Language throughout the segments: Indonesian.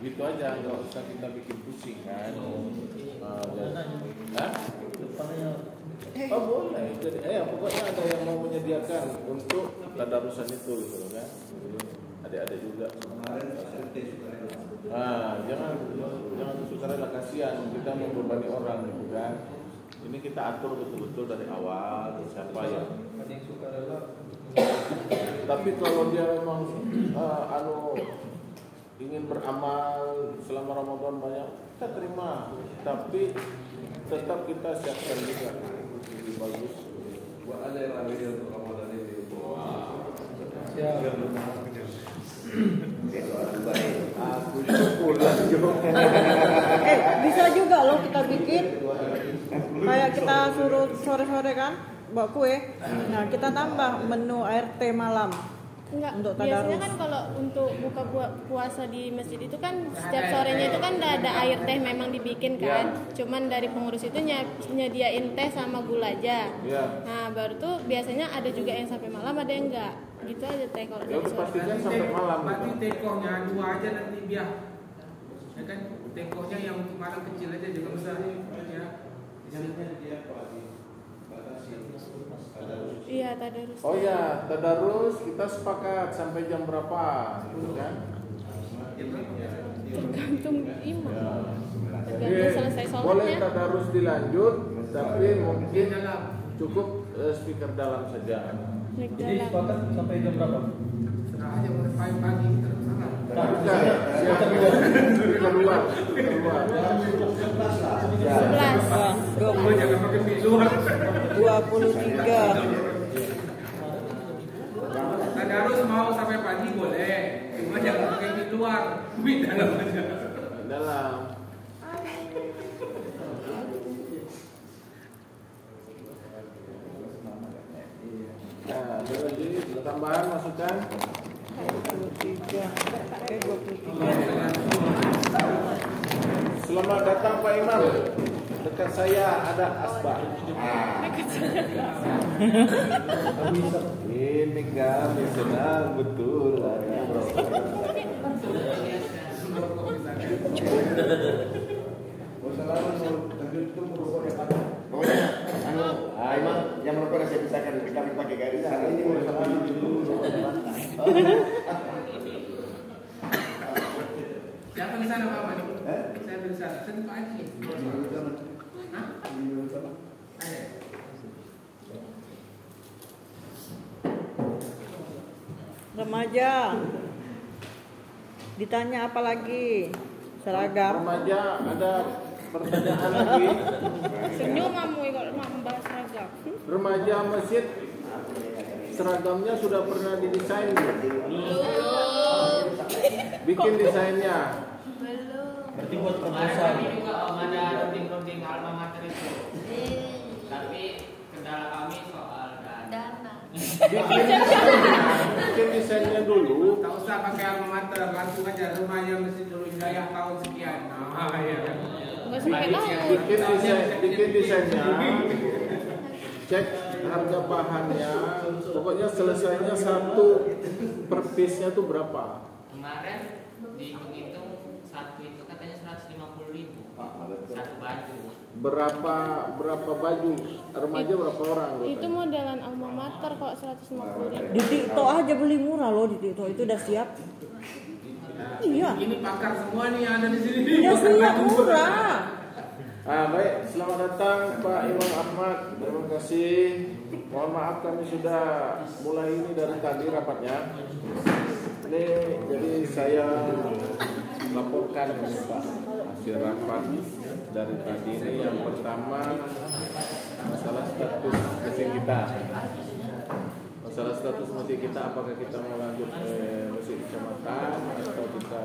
gitu aja, nggak usah kita bikin pusing kan. Oh boleh, jadi pokoknya ada yang mau menyediakan untuk tadarusan itu gitu kan. Ada juga. Jangan sukarela, kasihan kita membebani orang gitu kan. Ini kita atur betul-betul dari awal siapa yang. Tapi kalau dia memang ingin beramal selama Ramadan banyak, kita terima. Tapi tetap kita siapkan juga. Lebih bagus. Buat ada yang lagi untuk Ramadan ini. Aku pulang juga. Bisa juga loh kita bikin. Kayak kita suruh sore-sore kan bawa kue. Nah, kita tambah menu ART malam. Enggak, untuk biasanya tadarus. kan kalau untuk buka puasa di masjid itu kan setiap sorenya itu kan ada air teh memang dibikin kan. Cuman dari pengurus itu nyediain teh sama gula aja. Nah baru tuh biasanya ada juga yang sampai malam, ada yang enggak. Gitu aja teh kalau dari sore. Pastikan sampai malam. Berarti tekohnya 2 aja nanti biar. Ya kan tekohnya yang untuk malam kecil aja jangan besar ya. Iya, tadarus. Oh ya, tadarus kita sepakat sampai jam berapa, gitu kan? Tergantung imam. Tergantung selesai Boleh sholatnya. tadarus dilanjut, tapi mungkin cukup speaker dalam saja. Jadi sepakat sampai jam berapa? Serah aja mulai pagi terus sana. Keluar. 11. Jangan pakai visual. 23. Tadarus mau sampai pagi boleh. Cuma jangan pakai di luar. Di dalam aja. Dalam. Nah, ada lagi tambahan masukan? 23. Oke, 23. Selamat datang Pak Imam. Dekat saya ada asbak. Ini kami senang betul. Imam yang merokok saya pisahkan kami pakai garis. Ini mau sama dulu. Siapa di sana Pak? Saya di sana. Saya Pak Haji. Hah? Ada. Remaja. Ditanya apa lagi? Seragam. Remaja ada pertanyaan lagi. Senyum kamu kalau mau membahas seragam. Remaja masjid seragamnya sudah pernah didesain belum? Bikin desainnya. Berarti buat proposal. Kami juga ada rutin alma mater itu. Tapi kendala kami soal dana. Bikin desainnya dulu. Tak usah pakai alma mater, langsung aja rumahnya mesti dulu hidayah tahun sekian. Nah, ya. Enggak sampai tahu. Bikin desainnya. Cek harga bahannya. Pokoknya selesainya satu per piece-nya tuh berapa? Kemarin dihitung-hitung satu itu katanya 150.000 satu baju. Berapa baju? Remaja berapa orang? Itu modelan alma mater kok 150.000. Di TikTok aja beli murah loh di TikTok itu udah siap. Iya. Ini pakar semua nih yang ada di sini. Udah siap murah. Baik, selamat datang Pak Imam Ahmad. Terima kasih. Mohon maaf kami sudah mulai ini dari tadi rapatnya. Ini jadi saya laporkan Pak hasil rapat dari tadi ini. Yang pertama masalah status mesin kita. Masalah status mesin kita, apakah kita mau lanjut mesin kecamatan atau kita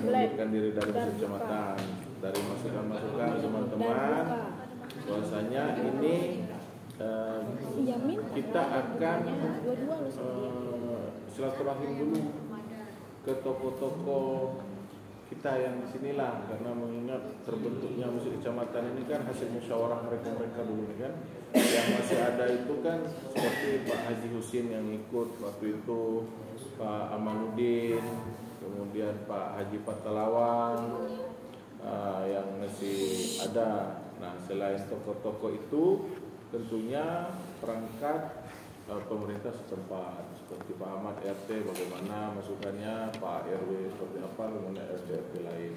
mengundurkan diri dari mesin kecamatan. Dari masukan-masukan teman-teman bahwasanya ini kita akan silaturahim dulu ke toko-toko kita yang di sinilah, karena mengingat terbentuknya masjid kecamatan ini kan hasil musyawarah mereka dulu kan. Yang masih ada itu kan seperti Pak Haji Husin yang ikut waktu itu, Pak Amanuddin, kemudian kemudian Pak Haji Patalawang yang masih ada. Nah, selain tokoh-tokoh itu tentunya perangkat pemerintah setempat seperti Pak Ahmad RT bagaimana masukannya, Pak RW seperti apa, kemudian RT lain.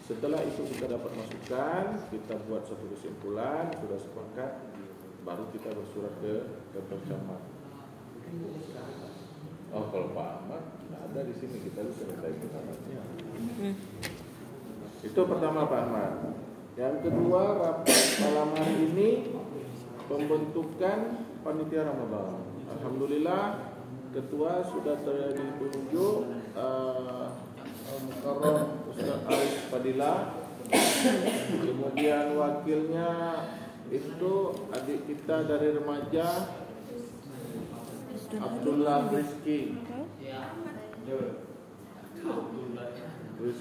Setelah itu kita dapat masukan, kita buat satu kesimpulan, sudah sepakat, baru kita bersurat ke kantor camat. Oh, kalau Pak Ahmad nggak ada di sini, kita bisa minta ke camatnya. Itu pertama Pak Ahmad. Yang kedua, rapat malam hari ini pembentukan panitia Ramadan. Alhamdulillah ketua sudah ditunjuk Mukarram Ustaz Arif Fadilah. Kemudian wakilnya itu adik kita dari remaja Abdullah Rizki.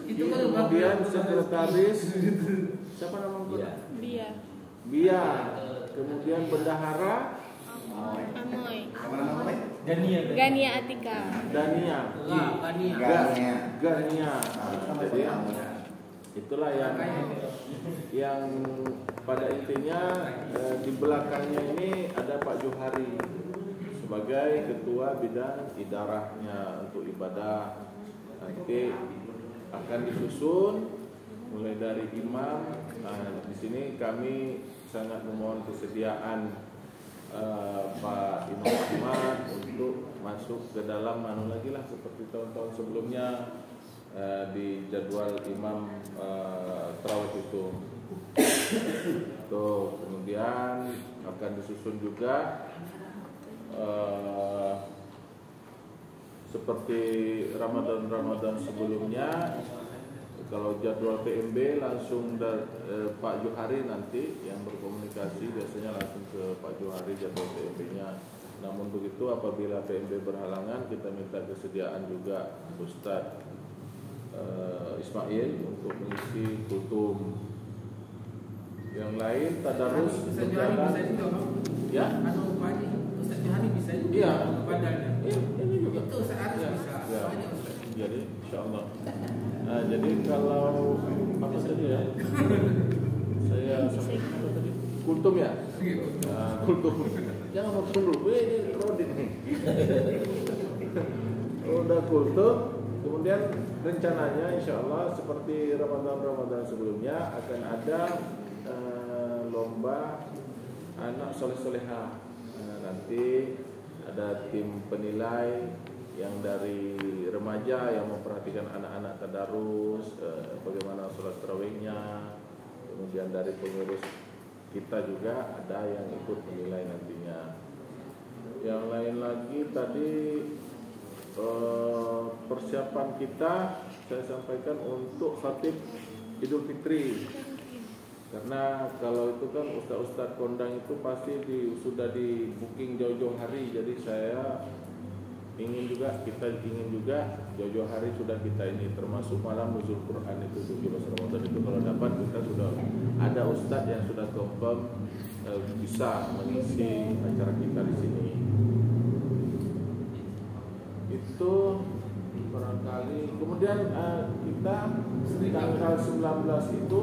Kemudian sekretaris siapa namanya? Bia. Kemudian bendahara Amoy. Gania Atika. Gania. Jadi itulah yang pada intinya di belakangnya ini ada Pak Johari sebagai ketua bidang idarahnya untuk ibadah. Nanti akan disusun mulai dari imam. Nah, di sini kami sangat memohon kesediaan Pak Imam Ahmad untuk masuk ke dalam lagi lah seperti tahun-tahun sebelumnya di jadwal imam tarawih itu. Tuh, kemudian akan disusun juga seperti Ramadan sebelumnya. Kalau jadwal PMB langsung Pak Johari nanti yang berkomunikasi, biasanya langsung ke Pak Johari jadwal PMB-nya. Namun begitu apabila PMB berhalangan, kita minta kesediaan juga Ustadz Ismail untuk mengisi kultum. Yang lain tadarus berjalan. Ya? Ustaz Johari bisa juga. Iya. Badannya. Ini juga. Itu seharus Ya. bisa. Ya. Jadi insyaallah. Nah, jadi kalau apa tadi ya? Saya sampai apa tadi? Kultum ya? Nah, kultum. Jangan mau dulu, ini Rodin nih. Udah kultum, kemudian rencananya insyaallah seperti Ramadan sebelumnya akan ada lomba anak soleh-solehah. Nanti ada tim penilai yang dari remaja yang memperhatikan anak-anak tadarus, bagaimana sholat tarawihnya, kemudian dari pengurus kita juga ada yang ikut menilai nantinya. Yang lain lagi tadi persiapan kita saya sampaikan untuk khatib Idul Fitri. Karena kalau itu kan ustaz-ustaz kondang itu pasti sudah di booking jauh-jauh hari. Jadi kita ingin juga jauh-jauh hari sudah kita ini, termasuk malam nuzul Quran itu 17 Ramadan itu kalau dapat kita sudah ada ustaz yang sudah confirm bisa mengisi acara kita di sini. Itu barangkali. Kemudian kita tanggal 19 itu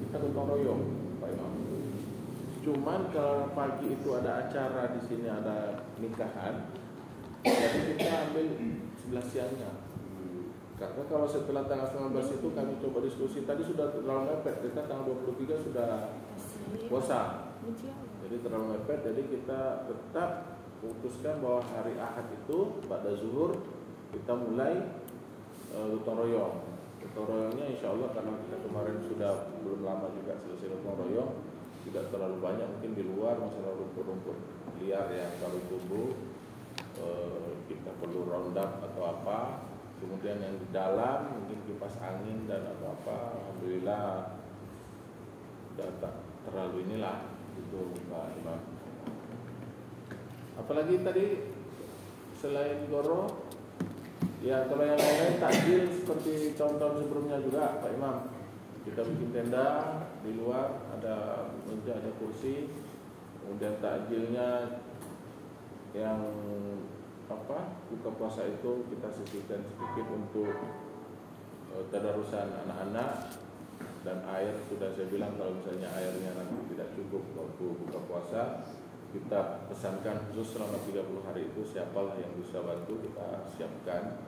kita gotong royong, Pak Imam. Cuman kalau pagi itu ada acara di sini, ada nikahan, jadi kita ambil 11 siangnya. Karena kalau setelah tanggal 19 itu kami coba diskusi, tadi sudah terlalu mepet, kita tanggal 23 sudah puasa. Jadi terlalu mepet, jadi kita tetap putuskan bahwa hari Ahad itu pada zuhur kita mulai gotong royong. Gotong royongnya insya Allah karena kita kemarin sudah belum lama juga selesai gotong royong, tidak terlalu banyak, mungkin di luar masalah rumput-rumput liar yang kalau tumbuh kita perlu round up atau apa. Kemudian yang di dalam mungkin kipas angin dan atau apa. Alhamdulillah tidak terlalu inilah itu Pak Imam. Apalagi tadi selain goro, ya kalau yang lain takjil seperti tahun-tahun sebelumnya juga Pak Imam. Kita bikin tenda di luar, ada meja, ada kursi. Kemudian takjilnya yang buka puasa itu kita sisihkan sedikit untuk tadarusan anak-anak. Dan air sudah saya bilang kalau misalnya airnya nanti tidak cukup waktu buka puasa, kita pesankan khusus selama 30 hari itu siapalah yang bisa bantu, kita siapkan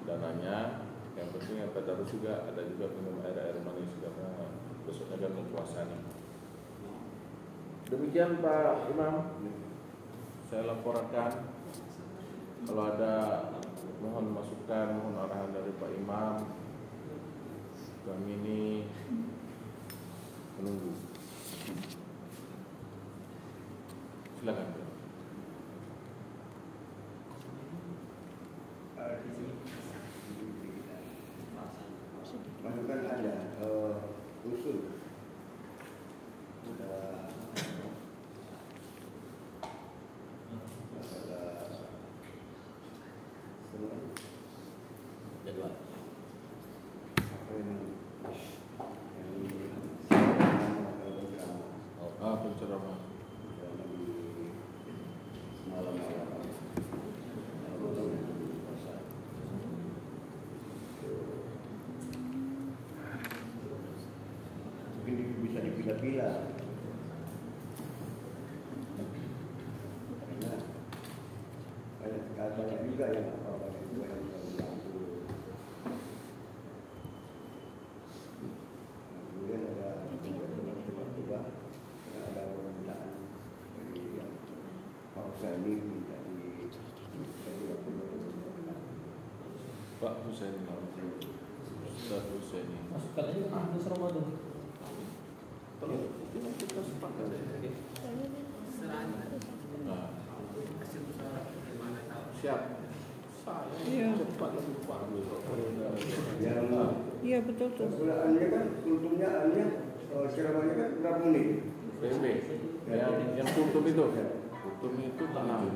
dananya. Yang penting yang tadarus juga ada juga minum air manis karena besoknya kan puasanya. Demikian Pak Imam, saya laporkan. Kalau ada mohon masukan, mohon arahan dari Pak Imam. Kami ini menunggu. Silakan. Masukan ada usul. Jadwal. Penceramah mungkin bisa dipilah-pilah karena banyak juga yang banyak juga yang kemudian ada tiba-tiba ada permintaan dari Pak Husaini minta di Pak Husaini, Ustaz Husaini. Masukkan aja ke bulan Ramadan. Terus kita sepakat. Nah, siap. Iya. Cepat lebih paham. Iya betul tuh. Penggunaannya kan kultumnya ceramahnya kan berapa menit? PB yang kultum itu. Kultum itu tenang.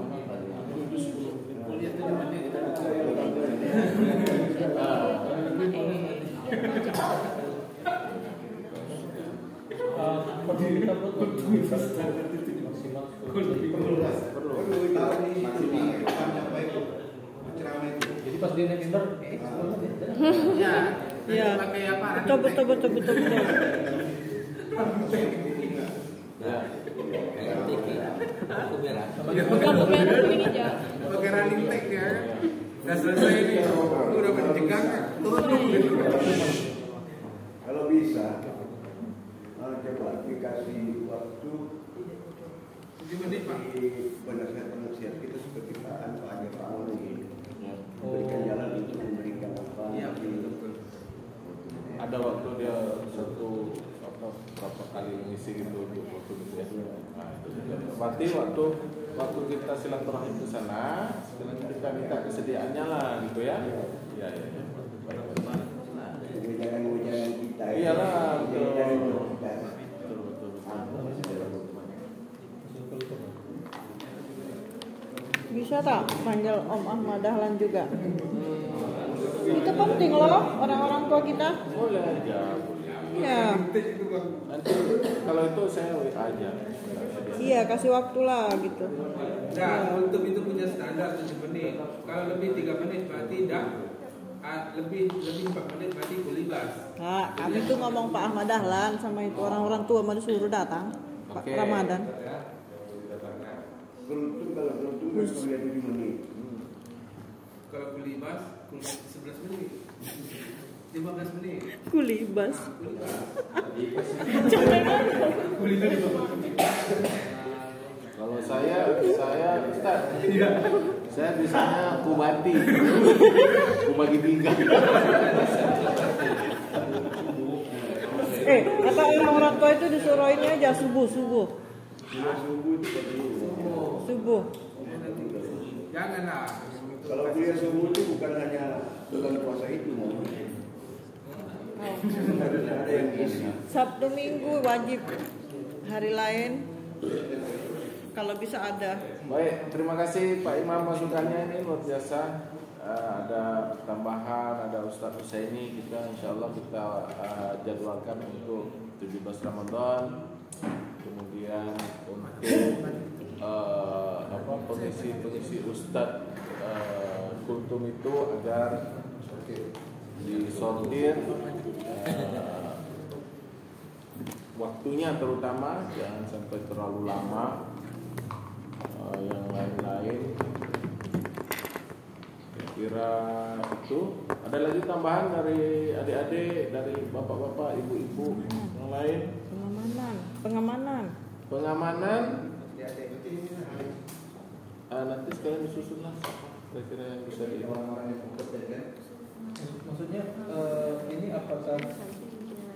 Kuliah itu mana kita Jadi pas dia naik mimbar, Iya. Betul. Lampu merah kuning hijau. pakai running tag ya. Udah selesai ini, udah mencegah turun. Kalau bisa, coba dikasih waktu 7 menit Pak. di penasihat kita seperti Pak Haji Pak ini memberikan jalan untuk memberikan apa? Iya betul. Ada waktu dia berapa kali mengisi gitu untuk waktu gitu ya. Nah, itu juga. Berarti waktu kita silaturahmi ke sana, kita minta kesediaannya lah gitu ya. Iya. Ujian kita. Iyalah, betul. Bisa tak panggil Om Ahmad Dahlan juga? Itu penting loh orang-orang tua kita. Boleh aja. Iya. Nanti kalau itu saya WA aja. Iya, kasih waktu lah gitu. Nah, untuk itu punya standar 7 menit. Kalau lebih 3 menit berarti dah lebih 4 menit berarti kulibas. Nah, kami tuh ngomong Pak Ahmad Dahlan sama itu orang-orang tua mau disuruh datang Pak Ramadan. Kalau kultum kuliah 7 menit. Kalau kulibas 11 menit. 15 menit. Kulibas. Kalau saya Ustaz. Saya bisanya kubati. Kubagi 3. Kata orang-orang tua itu disuruh ini aja subuh. Subuh. Janganlah. Kalau kuliah subuh itu bukan hanya bulan puasa itu, ada yang isi. Sabtu Minggu wajib. Hari lain kalau bisa ada. Baik, terima kasih Pak Imam masukannya ini luar biasa. Ada tambahan, ada Ustaz Husaini, kita insyaallah kita jadwalkan untuk 17 Ramadan. Kemudian untuk pengisi Ustaz kultum itu agar di sore disortir waktunya, terutama jangan sampai terlalu lama. Yang lain-lain kira itu. Ada lagi tambahan dari adik-adik, dari bapak-bapak, ibu-ibu yang lain? Pengamanan. Nanti sekalian disusun lah kira-kira yang bisa orang-orang yang bekerja. Maksudnya ini apakah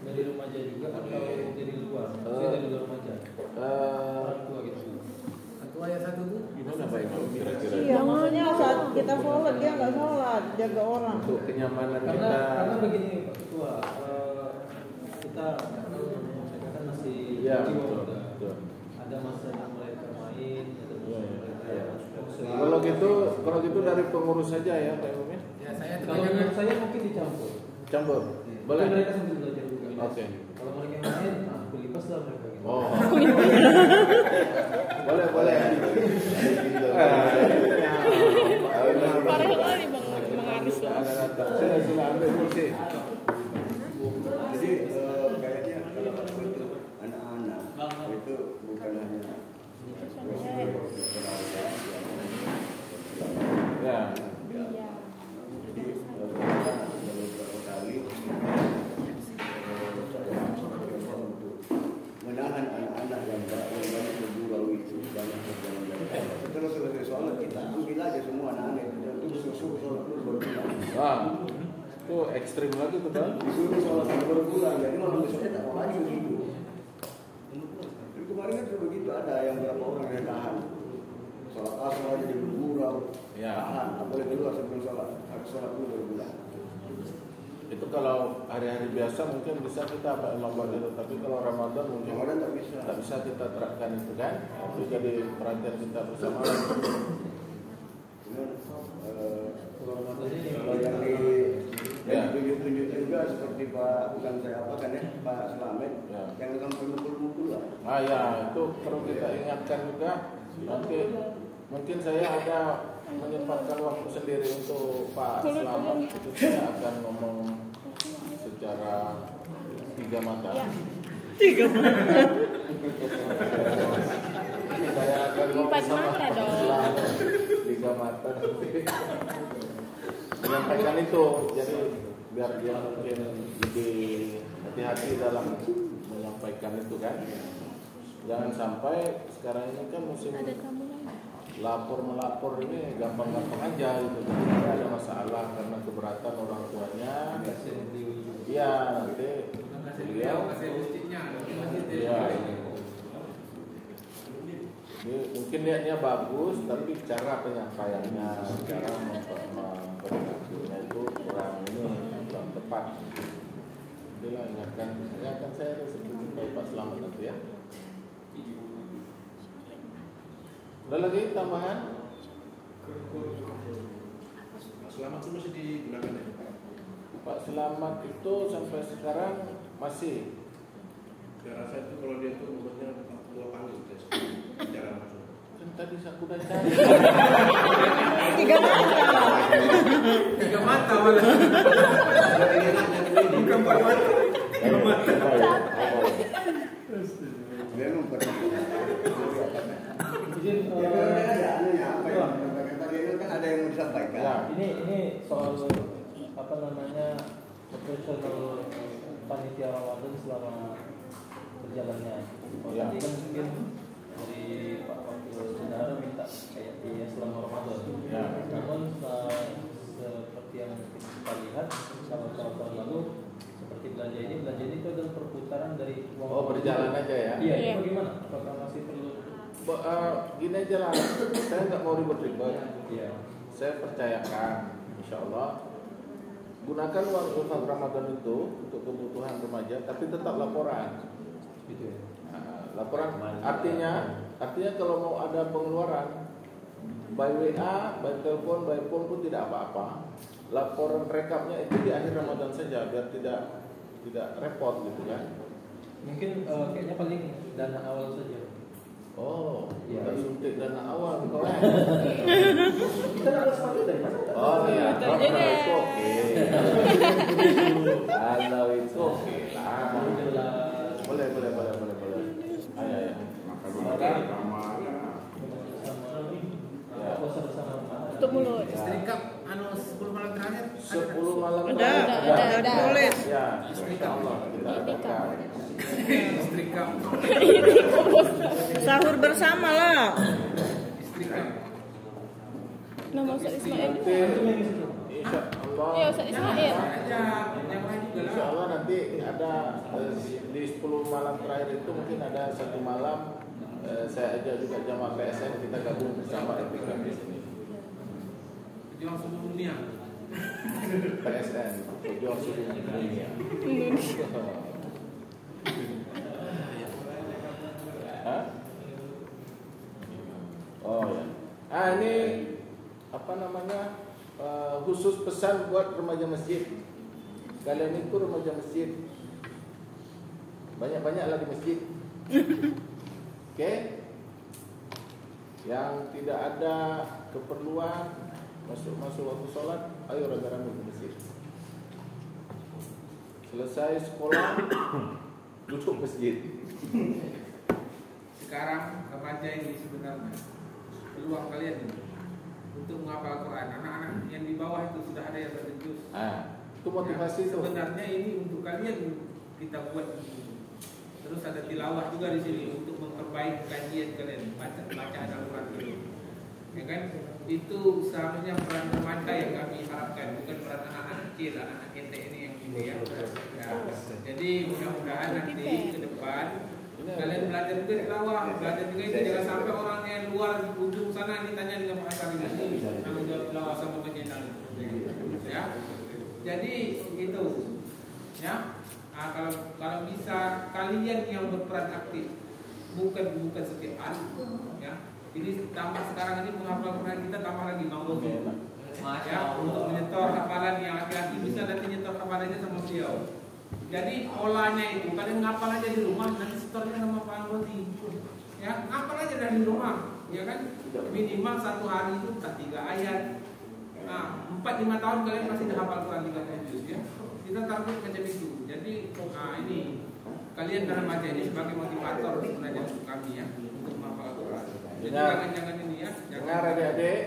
dari remaja juga atau dari luar? Maksudnya dari luar remaja? Orang tua gitu. Ketua yang satu tuh gimana Pak Imam kira-kira? Iya, maksudnya saat kita sholat dia nggak sholat, jaga orang. Untuk kenyamanan karena begini Pak Ketua, kita kan masih jiwa muda. Ada masa yang mereka main, ada masa mereka Kalau gitu dari pengurus saja ya Pak Imam ya? Kalau menurut saya mungkin dicampur. Boleh. Mereka sambil belajar juga. Oke. Kalau mereka main, kulipas lah mereka. Gitu. Oh. boleh. Parah kali Bang Aris lah. Sila ambil kursi. Jadi kayaknya kalau untuk anak-anak itu bukan hanya Ya. Jadi beberapa kali menahan anak-anak yang banyak bergurau itu, banyak berjalan dari setelah selesai sholat kita ambil aja semua anak-anak itu dan terus suruh sholat terus berpulang. Wah, itu ekstrim lagi tuh Bang. Disuruh sholat terus berpulang, jadi malam besoknya tak mau lagi begitu. Jadi kemarin kan begitu, ada yang berapa orang yang tahan sholat asar aja di bergurau, tahan, tak boleh keluar sebelum sholat, harus sholat dulu baru pulang. Itu kalau hari-hari biasa mungkin bisa kita Pak Imam buat itu, tapi kalau Ramadan mungkin Ramadan tak bisa kita terapkan itu kan. Itu jadi perhatian kita bersama. Kalau yang ditunjuk juga seperti Pak, bukan saya apa kan ya, Pak Slamet, yang sampai mukul-mukul lah. Ya, itu perlu kita ingatkan juga. Nanti mungkin saya ada menyempatkan waktu sendiri untuk Pak Slamet. Itu saya akan ngomong secara tiga mata. Saya akan ngomong sama Pak Slamet tiga mata. Menyampaikan itu, jadi biar dia mungkin lebih hati-hati dalam menyampaikan itu kan. Jangan sampai sekarang ini kan musim lapor-melapor ini gampang-gampang aja gitu. Tidak ada masalah karena keberatan orang tuanya. Iya, nanti beliau ya, ini mungkin niatnya bagus, tapi cara penyampaiannya, cara memperlakukannya itu kurang tepat. Itulah ingatkan saya seperti Pak Slamet nanti ya. Ada lagi tambahan? Pak Slamet itu masih digunakan ya? Pak Slamet itu sampai sekarang masih. Saya rasa itu kalau dia itu umurnya 40 panggung bicara langsung. Kan tadi aku udah cari. 3 mata. 3 mata malah. Bukan 4 mata. 3 mata. Dia memperhatikan. Ada yang mau disampaikan. Ya. Ini soal apa namanya operasional panitia Ramadan selama berjalannya. Ya. Nanti kan mungkin dari Pak Wakil Saudara minta kayak dia selama Ramadan. Ya. Namun seperti yang kita lihat kalau tahun lalu seperti belanja ini itu adalah perputaran dari uang. Oh, berjalan aja ya? Iya. Itu bagaimana? Apakah masih perlu? Gini aja lah, saya nggak mau ribet-ribet. Iya. Saya percayakan, insya Allah gunakan uang infak Ramadan itu untuk kebutuhan remaja, tapi tetap laporan. Gitu ya. Laporan artinya kalau mau ada pengeluaran by WA, by telepon, by phone pun tidak apa-apa. Laporan rekapnya itu di akhir Ramadan saja biar tidak repot gitu kan. Mungkin kayaknya paling dana awal saja. Oh, ya. Kita suntik dana awal kau. Kita dapat sponsor dari mana? Oh iya, Betul juga. Itu oke. Boleh. Ayo. Makan bersama. Puasa bersama. Tutup mulut. Istrikap 10 malam terakhir. 10 malam Ada tulis. Ya, insyaallah kita adakan. Istrikap. Sahur bersama lah. Istrikap. Nama Ustaz Ismail. Insyaallah. Iya, Ustaz Ismail. Insyaallah nanti ada di 10 malam terakhir itu mungkin ada 1 malam saya ajak juga jamaah PSN kita gabung bersama di sini. Pejuang seluruh dunia. PSN, pejuang seluruh dunia. Oh ya. Ini apa namanya? Khusus pesan buat remaja masjid. Kalian itu remaja masjid. Banyak-banyaklah di masjid. Oke? Yang tidak ada keperluan masuk waktu sholat, ayo rame-rame ke masjid. Selesai sekolah, duduk masjid. Sekarang remaja ini sebenarnya peluang kalian ini untuk menghafal Quran. Anak-anak yang di bawah itu sudah ada yang terjus. Itu motivasi itu. Sebenarnya ini untuk kalian kita buat. Terus ada tilawah juga di sini untuk memperbaiki kajian kalian, bacaan Al-Quran ini. Ya kan? Itu seharusnya peran remaja yang kami harapkan, bukan peran anak-anak kecil, anak kita ini yang ini ya. Jadi mudah-mudahan nanti ke depan kalian belajar juga tilawah, belajar juga itu jangan sampai orang yang luar ujung sana ditanya dengan Pak Asar ini, tanggung jawab tilawah sama penyenan. Ya. Jadi itu. Ya. Kalau bisa kalian yang berperan aktif, bukan setiap hari, ya. Ini tambah sekarang ini penghafal Quran kita tambah lagi mau ya untuk menyetor hafalan yang laki-laki bisa nanti nyetor hafalannya sama beliau. Jadi polanya itu kalian ngapal aja di rumah, nanti setornya sama Pak Anggoti. Ya, ngapal aja dari rumah, ya kan? Minimal 1 hari itu 3 ayat. Nah, 4-5 tahun kalian pasti dah hafal Quran 30 juz ya. Kita target macam itu. Jadi, ini kalian dalam aja ini sebagai motivator sebenarnya untuk kami ya untuk menghafal Quran. Jadi jangan ini ya. Dengar adik-adik.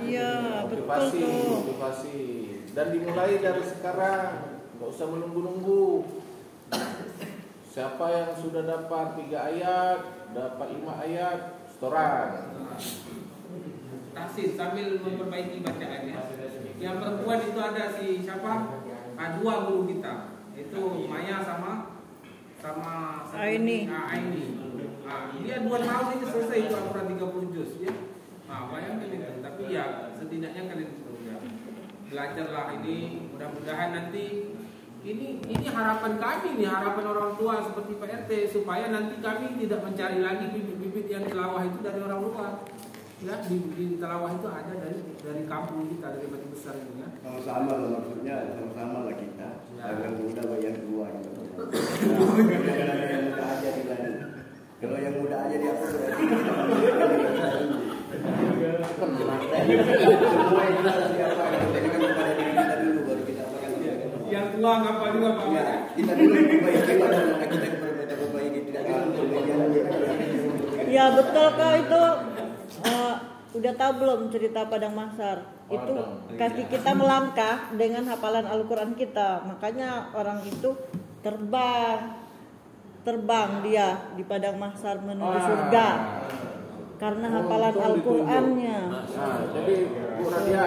Iya, betul tuh. Motivasi. Dan dimulai dari sekarang, nggak usah menunggu-nunggu. Siapa yang sudah dapat 3 ayat, dapat 5 ayat, setoran. Tahsin sambil memperbaiki bacaannya. Yang perempuan itu ada si siapa? 2 guru kita. Itu Maya sama Aini. Aini. Dia 2 tahun ini selesai itu Al-Quran 30 juz ya. Bayangkan itu. Tapi ya setidaknya kalian ya, belajarlah ini. Mudah-mudahan nanti ini harapan kami nih, harapan orang tua seperti Pak RT supaya nanti kami tidak mencari lagi bibit-bibit yang tilawah itu dari orang luar. Ya, di tilawah itu ada dari kampung kita, dari Batu Besar ini ya. Sama-sama lah maksudnya, sama-sama lah kita. Yang muda bayar 2 gitu. Jangan ada yang muda aja di sana. Kalau yang muda aja di apa berarti semua itu adalah siapa? Kita kan kepada diri kita dulu baru kita akan yang tua ngapa juga Pak? Ya, kita dulu perbaiki pada kita perbaiki tidak untuk bagian kita. Ya betul kau itu. Udah tahu belum cerita Padang Mahsyar? Itu kaki kita melangkah dengan hafalan Al-Quran kita. Makanya orang itu terbang dia di Padang Mahsyar menuju surga karena hafalan Al-Qurannya. Jadi Bu Nadia,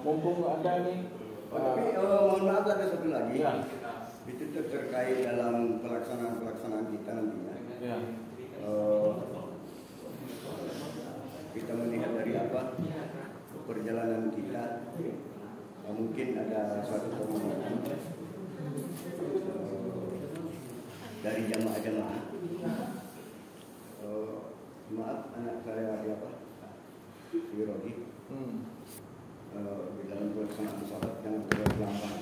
mumpung ada nih. Tapi mohon maaf ada satu lagi. Ya. Itu terkait dalam pelaksanaan kita nantinya. Ya. Kita melihat dari apa perjalanan kita, mungkin ada suatu permohonan dari jamaah-jamaah. Maaf anak saya siapa? Wirodi. Di dalam pelaksanaan sholat yang berlambang.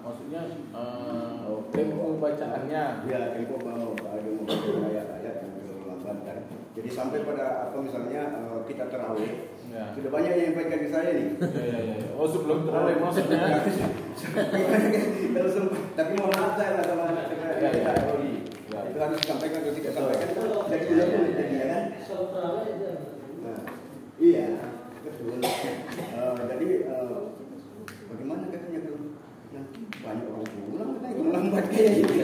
Maksudnya tempo bacaannya. Ya, tempo mau ada ayat-ayat yang berlambang. Jadi sampai pada apa misalnya kita tarawih, sudah banyak yang menyampaikan ke saya nih. Oh sebelum tarawih maksudnya? Kalau sempat, tapi mohon maaf saya nggak sama itu harus disampaikan atau tidak sampaikan. Jadi ya kan? Iya, betul. Jadi bagaimana katanya kalau nanti banyak orang pulang katanya lambat kayak gitu.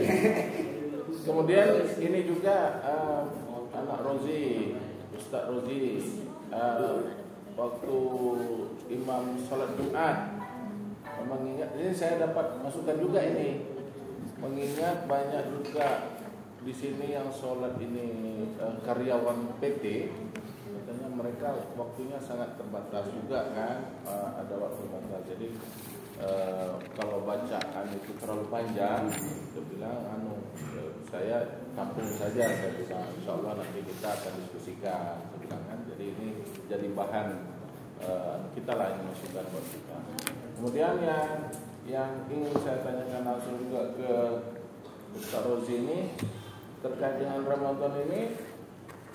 Kemudian ini juga anak Rozi, Ustaz Rozi, waktu imam sholat Jumat mengingat, ini saya dapat masukan juga ini, mengingat banyak juga di sini yang sholat ini karyawan PT, katanya mereka waktunya sangat terbatas juga kan, ada waktu terbatas. Jadi kalau bacaan itu terlalu panjang, dia bilang saya tampung saja, saya bilang insya Allah nanti kita akan diskusikan, saya bilang kan. Jadi ini jadi bahan kita lah yang masukkan buat kita. Kemudian yang ingin saya tanyakan langsung juga ke Ustaz Rozi ini terkait dengan Ramadan ini,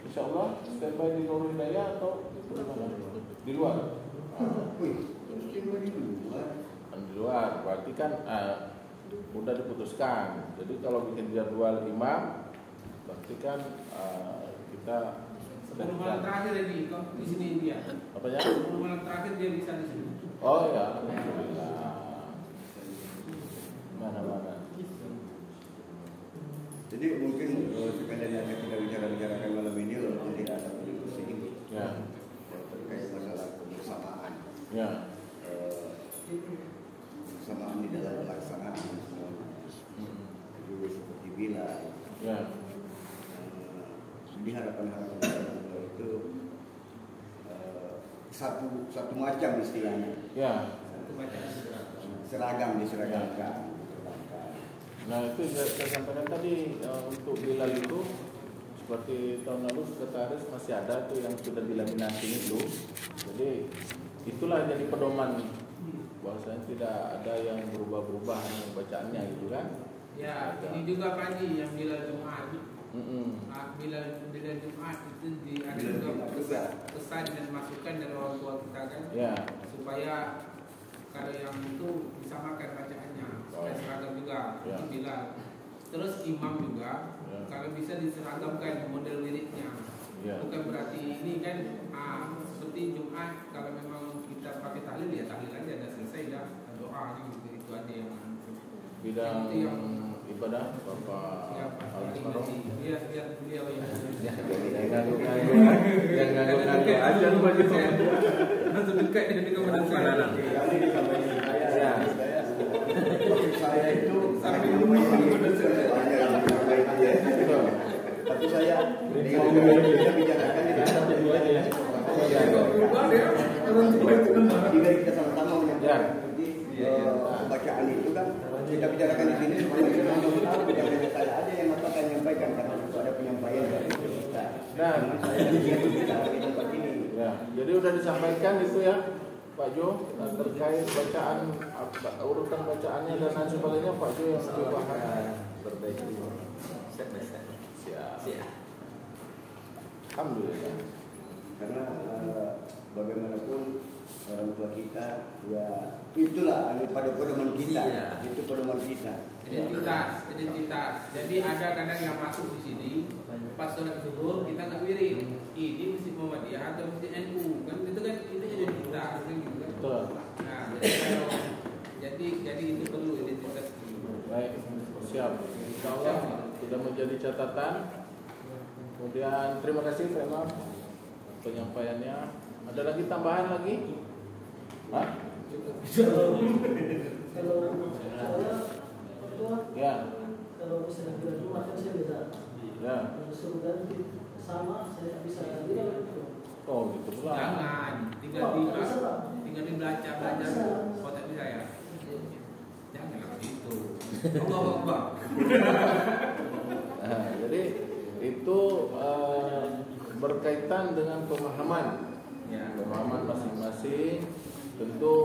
insya Allah standby di Nurul Hidayah atau di mana? Di luar? Di luar, berarti kan udah diputuskan. Jadi kalau bikin jadwal imam, berarti kan kita 10 malam terakhir ini di sini dia. Apa ya? 10 malam terakhir dia bisa di sini. Oh ya, alhamdulillah. Mana-mana. Jadi mungkin sekalian yang kita bicarakan malam ini walaupun tidak ada diskusi ini, terkait masalah kebersamaan. Kebersamaan di dalam pelaksanaan semua. Jadi seperti bila di harapan-harapan itu satu macam istilahnya. Satu macam seragam diseragamkan. Nah itu saya sampaikan tadi untuk Bilal itu seperti tahun lalu sekretaris masih ada tuh yang sudah dilaminasi itu. Jadi itulah jadi pedoman bahwasanya tidak ada yang berubah-ubah bacaannya gitu kan. Ya, ini juga Pak Haji yang Bilal Jumat. Bilal Jumat itu ada juga pesan dan masukan dari orang tua kita kan, supaya kalau yang itu disamakan bacaannya, supaya seragam juga. Itu Bilal. Terus imam juga, kalau bisa diseragamkan model liriknya. Bukan berarti ini kan seperti Jumat, kalau memang kita pakai tahlil ya tahlil aja, dah selesai dah doa gitu, itu aja yang bidang ibadah Bapak Al-Farouk. Iya, beliau ya. Yang nganggur aja lu baju. Langsung dekat dengan komandan saya. Saya itu sambil komandan saya. Tapi saya kita bicarakan di dalam jika kita sama-sama menyampaikan bacaan itu kan kita bicarakan di sini supaya kita tahu bukan hanya saya aja yang akan menyampaikan karena itu ada penyampaian dari kita. Nah, saya di tempat ini. Jadi udah disampaikan itu ya Pak Jo terkait bacaan urutan bacaannya dan lain sebagainya Pak Jo yang lebih paham. Perbaiki. Siap. Alhamdulillah. Karena bagaimanapun orang tua kita ya itulah pada pedoman kita. Itu pedoman kita. Identitas. Jadi ada kadang yang masuk di sini pas sholat zuhur kita nggak wirid. Ini mesti Muhammadiyah atau mesti NU kan itu kan itu identitas kan gitu kan. Betul. Nah, jadi itu perlu identitas. Baik, siap. Insyaallah sudah menjadi catatan. Kemudian terima kasih Pak Imam penyampaiannya. Ada lagi tambahan lagi? Hah? Ya. Kalau misalnya bulan Jumat kan saya beda. Ya. Suruh ganti sama saya bisa ganti. Oh gitu pula. Jangan tinggal dibaca kotak di saya. Jangan begitu. Allah Akbar. Nah, jadi itu berkaitan dengan pemahaman masing-masing. Tentu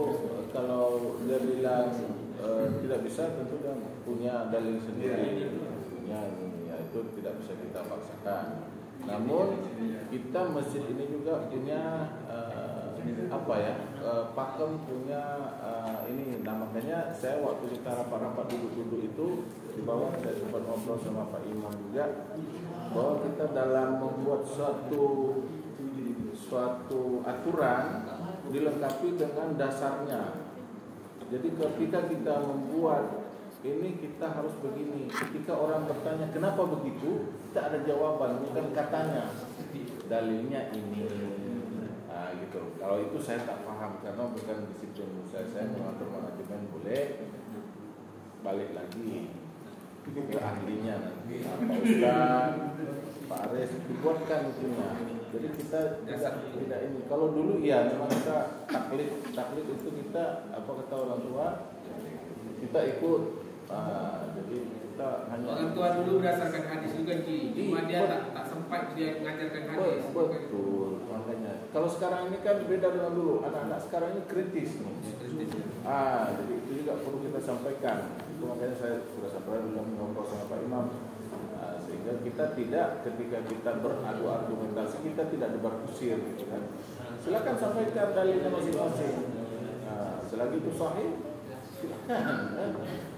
kalau dia bilang tidak bisa, tentu dia punya dalil sendiri, ya itu tidak bisa kita paksakan. Namun kita masjid ini juga punya pakem punya ini. Nah makanya saya waktu kita rapat-rapat duduk-duduk itu di bawah saya sempat ngobrol sama Pak Imam juga bahwa kita dalam membuat suatu aturan dilengkapi dengan dasarnya. Jadi ketika kita membuat ini kita harus begini. Ketika orang bertanya kenapa begitu, kita ada jawaban, bukan katanya. Dalilnya ini. Nah, gitu. Kalau itu saya tak paham karena bukan disiplin saya mengatur manajemen boleh balik lagi ke ahlinya nanti. Pak Ustaz, Pak Aris dibuatkan itunya. Jadi kita tidak ini. Kalau dulu ya memang kita taklid itu kita apa kata orang tua kita ikut. Jadi kita hanya orang tua dulu berdasarkan hadis juga cuma dia tak sempat dia mengajarkan hadis. Betul, makanya. Kalau sekarang ini kan beda dengan dulu. Anak-anak sekarang ini kritis nih. Jadi itu juga perlu kita sampaikan. Itu makanya saya sudah sampaikan dalam ngobrol sama Pak Imam. Sehingga kita tidak ketika kita beradu argumentasi kita tidak debar kusir gitu kan. Silakan sampaikan dalilnya masing-masing. Selagi itu sahih silakan.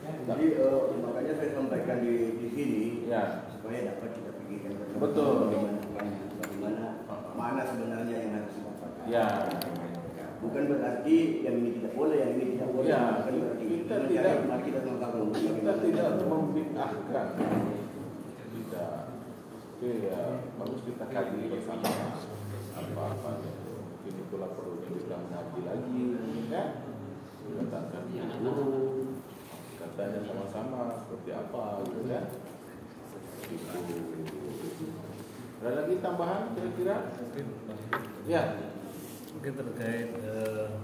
Jadi makanya saya sampaikan di sini supaya dapat kita pikirkan betul bagaimana mana sebenarnya yang harus dilakukan. Ya. Bukan berarti yang ini tidak boleh, yang ini tidak boleh. Ya. Bukan berarti kita tidak membid'ahkan. Tidak. Oke ya, bagus kita kaji bersama apa-apa. Mungkin itulah perlu kita mengaji lagi, ya. Mendatangkan guru. Katanya sama-sama seperti apa gitu kan. Gitu. Ada lagi tambahan kira-kira? Ya. Mungkin terkait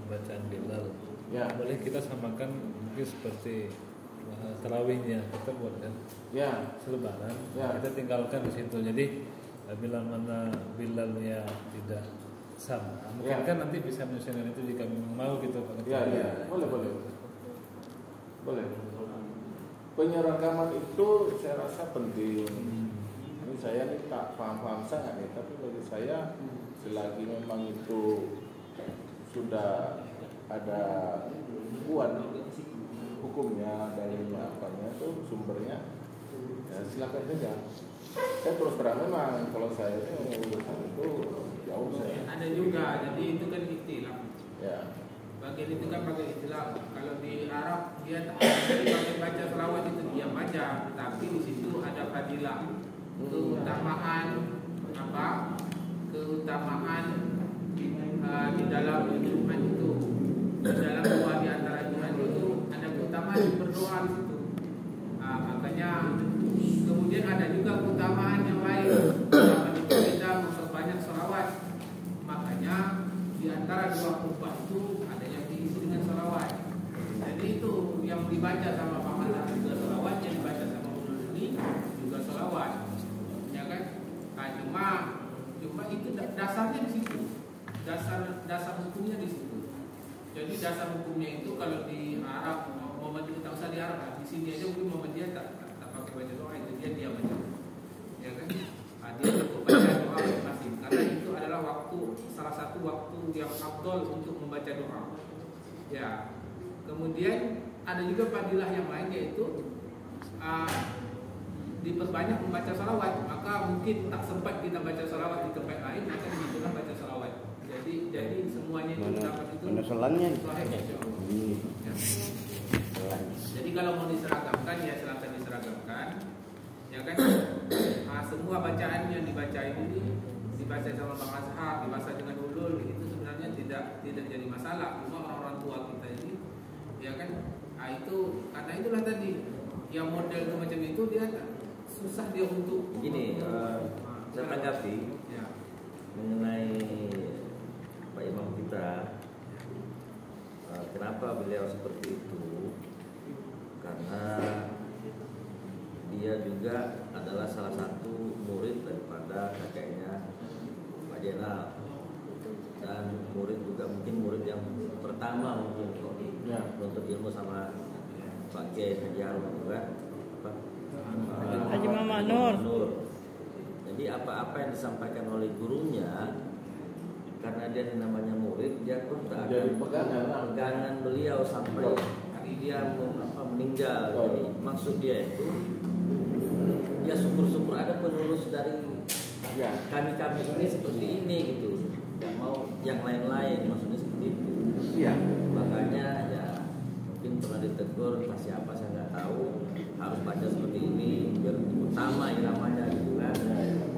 bacaan Bilal. Ya. Boleh kita samakan mungkin seperti tarawihnya kita buat kan. Ya. Selebaran. Ya. Kita tinggalkan di situ. Jadi bila mana Bilalnya tidak sama, mungkin kan nanti bisa menyesuaikan itu jika memang mau gitu. Ya. Boleh. Penyeragaman itu saya rasa penting. Ini saya nih tak paham sangat nih, tapi bagi saya selagi memang itu sudah ada kuat hukumnya, dalilnya, apanya itu sumbernya, ya silakan saja. Saya terus terang memang kalau saya urusan itu jauh saya. Ada juga, jadi itu kan ikhtilaf. Ya. Bagian itu kan pakai istilah. Kalau di Arab dia tak pakai baca selawat itu dia baca, tapi di situ ada fadilah, keutamaan di dalam Jumat itu, di dalam doa di antara Jumat itu ada keutamaan berdoa di situ. Makanya kemudian ada juga keutamaan yang lain. Kita memperbanyak selawat. Makanya di antara dua khutbah itu ada yang diisi dengan selawat. Jadi itu yang dibaca sama Pak Manah juga selawat, yang dibaca sama Ulul ini juga selawat, ya kan? Cuma itu dasarnya di situ, dasar hukumnya di situ. Jadi dasar hukumnya itu kalau di Arab, Muhammadiyah tak usah di Arab, di sini aja mungkin Muhammadiyah tak pakai baca doa, itu dia diam aja, ya kan? Dia cukup baca doa masing-masing karena itu adalah salah satu waktu yang afdol untuk membaca doa. Ya. Kemudian ada juga fadilah yang lain yaitu diperbanyak membaca salawat. Maka mungkin tak sempat kita baca salawat di tempat lain, maka disitulah baca salawat. Jadi semuanya itu dapat itu. Mana selangnya? Ya. Jadi kalau mau diseragamkan ya silakan diseragamkan. Ya kan? Semua bacaan yang dibaca ini dibaca sama Bang Azhar, dibaca dengan ulul itu sebenarnya tidak jadi masalah. Cuma orang-orang tua kita ini ya kan, itu karena itulah tadi yang model macam itu dia susah dia untuk ini saya tanggapi ya. Mengenai Pak Imam kita, kenapa beliau seperti itu, karena dia juga adalah salah satu murid daripada kakeknya Pak Jenal, dan murid juga mungkin murid yang pertama mungkin untuk ilmu sama Pak Kiai Haji Harum juga Haji Muhammad Nur. Jadi apa-apa yang disampaikan oleh gurunya, karena dia namanya murid, dia pun tak akan pegangan beliau sampai dia meninggal. Jadi maksud dia itu, ya syukur-syukur ada penerus dari kami ini seperti ini gitu. Gak mau yang lain-lain, maksudnya seperti itu. Iya. Makanya ya mungkin pernah ditegur pas siapa saya nggak tahu, harus baca seperti ini biar utama iramanya gitu kan,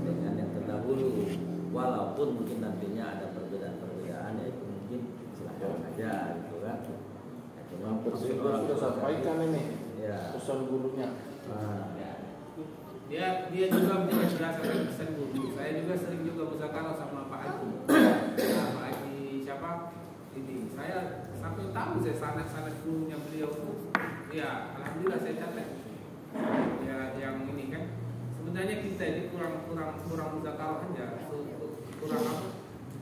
dengan yang terdahulu. Walaupun mungkin nantinya ada perbedaan-perbedaan, ya itu mungkin silakan saja gitu kan. Ya, cuma sudah sampaikan ini pesan gurunya. Dia juga menjadi berdasarkan pesan guru. Saya juga sering juga musyawarah sama Pak Haji. Pak Haji siapa? Ini saya sampai tahu saya sanak gurunya beliau itu. Ya, alhamdulillah saya catat. Ya, yang ini kan sebenarnya kita ini kurang musyawarah aja.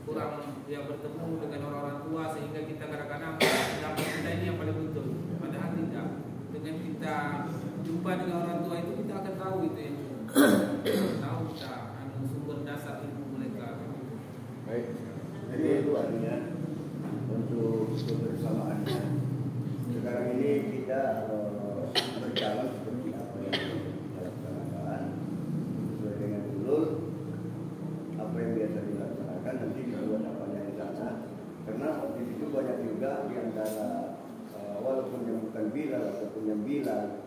Kurang ya bertemu dengan orang-orang tua sehingga kita kadang-kadang dapat kita ini yang paling betul. Padahal tidak. Dengan kita jumpa dengan orang tua itu kita akan tahu itu yang tahu kita sumber dasar ilmu mereka. Baik. Jadi itu artinya untuk kebersamaannya. Sekarang ini kita berjalan seperti apa yang dilaksanakan sesuai dengan ulul, apa yang biasa dilaksanakan nanti dibuat apanya di sana. Karena di situ banyak juga di antara walaupun yang bukan bilal ataupun yang bilal,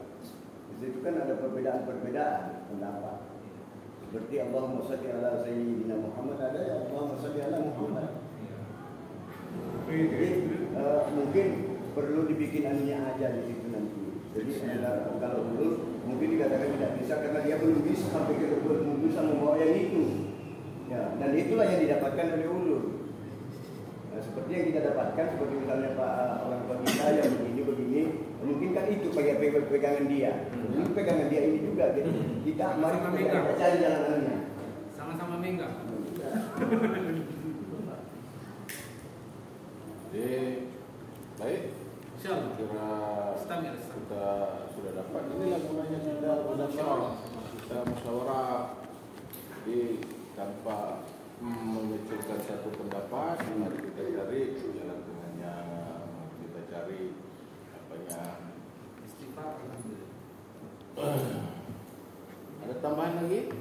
di situ kan ada perbedaan pendapat. Seperti Allahumma shalli ala sayyidina Muhammad, ada ya Allahumma shalli ala Muhammad. Jadi mungkin perlu dibikin anunya aja di situ nanti. Jadi kalau dulu mungkin dikatakan tidak bisa karena dia belum bisa sampai ke belum bisa membawa yang itu. Ya, dan itulah yang didapatkan oleh ulul. Nah, seperti yang kita dapatkan, seperti misalnya orang tua kita yang begini, mungkin kan itu pegangan dia. Ini pegangan dia ini juga. Jadi kita mari kita cari jalanannya. Sama-sama megang. Baik. Insyaallah. Kira kita sudah dapat. Inilah gunanya kita musyawarah. Jadi tanpa memunculkan satu pendapat, mari kita cari jalan tengahnya, kita cari apanya. Istighfar. Ada tambahan lagi?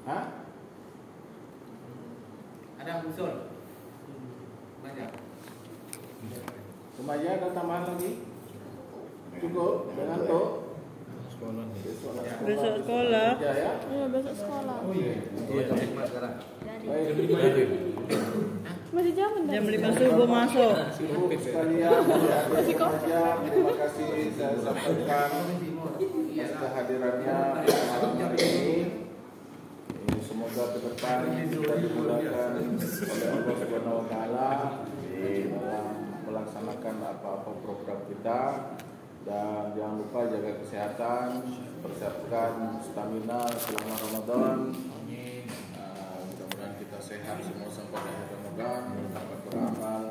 Hah? Ada usul? Kemaja ada tambahan lagi? Cukup dengan tuh? Besok sekolah. Ya? Iya, besok sekolah. Oh iya. Sekarang. Baik. Masih jam Jam 5 subuh masuk. Ibu sekalian, terima kasih saya sampaikan atas kehadirannya malam hari ini. Semoga ke depan kita dimudahkan oleh Allah Subhanahu wa taala dalam melaksanakan apa-apa program kita, dan jangan lupa jaga kesehatan, persiapkan stamina selama Ramadan. Mudah-mudahan kita sehat semua sampai akhir Ramadan, dapat beramal